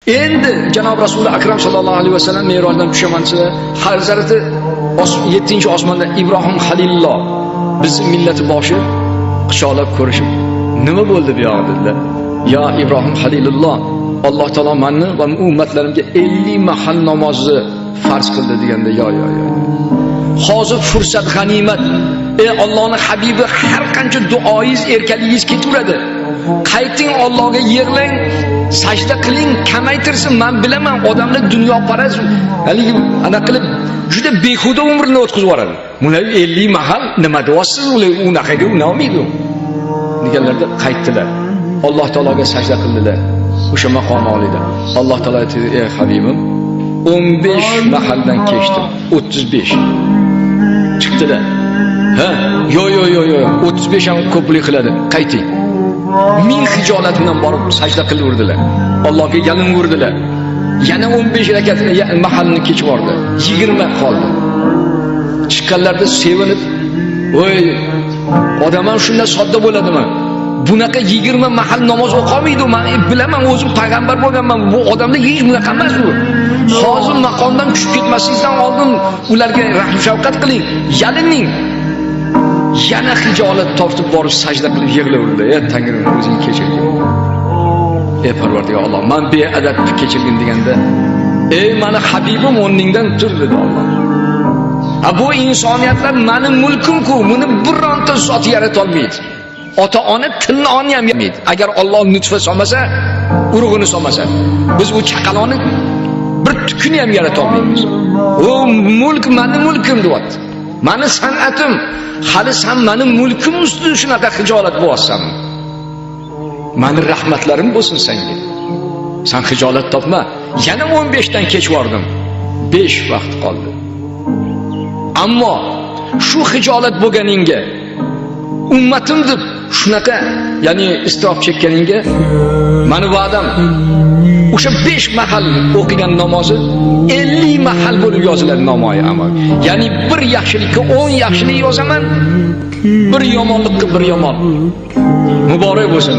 Endi Janob Rasululloh akram sallallohu alayhi vasallam Me'rojdan tushamancha Hazrati 7-osmonda Ibrohim Halilulloh bizni millati boshi quchoqlab ko'rishib, nima bo'ldi bu yoqda dedilar. Ya Ibrohim Halilulloh, Alloh taolo menni va ummatlarimga 50 mahal namozni farz qildi deganda, yo. Hozir fursat g'animat. Ey Allohning habibi, har qancha duoingiz, erkaligingiz ketaveradi. Qayting Allohga yig'lang, sajda qiling, kamaytirsin. Men bilaman, odamlar dunyoparast, haligi ana qilib juda behuda umrni o'tkazib yuboradi. Buni 50 mahal nima deyapsiz? Unaqaga unolmaydi. Deganlarda qaytdilar. Alloh taologa sajda qildilar. O'sha maqom olida. Alloh taolo aytdi: "Ey habibim, 15 mahaldan kechdim. 35." Chiqdilar. Ha, yo, 35 ham ko'plik qiladi. Qayting. Ming hijolat bilan borib sajda qilaverdilar. Allohga yalinverdilar. Yana 15 rakatni mahallini kechib bordi. 20 qoldi. Chiqqanlarda sevinib, "Voy, odam ham shunday sodda bo'ladimi? Bunaqa 20 mahal namoz o'qolmaydi. Men bilaman, o'zim payg'ambar bo'lganman. Bu odamlar hech bunaqa emas u. Hozir maqomdan tushib ketmasingizdan oldin ularga rahm shafqat qiling, yalining." Yana hijolat tortib borib sajda qilib yig'laverdi. "Ey Tangrim, o'zing kechirgin. Ey Parvardigor Alloh, men beadab kechirgin" deganda, "Ey meni habibim, o'rningdan tur" dedi Alloh. Bu insoniyatlar mening mulkim-ku, buni bironta zot yarata olmaydi. Ota-ona tilni ham yamaydi. Agar Alloh nutfa solmasa, urug'ini solmasa, biz bu chaqaloqni bir tukuni ham yarata olmaymiz. O mulk mening mulkim deyapti. Meni san'atim, hali sen mening mulkim ustida shunaqa hijolat bo'lasan. Meni rahmatlarim bo'lsin senga. Sen hijolat topma. Yana 15 dan kech bordim. 5 vaqt qoldi. Ammo shu hijolat bo'lganingga, ummatim deb shunaqa, ya'ni istrof chekkaningga meni va'dam o'sha 5 mahal o'qigan namozi 50 mahal bo'lib yoziladi namoyi amal. Ya'ni bir yaxshilikka 10 yaxshilik yozaman, bir yomonlikka 1 yomon. Muborak bo'lsin.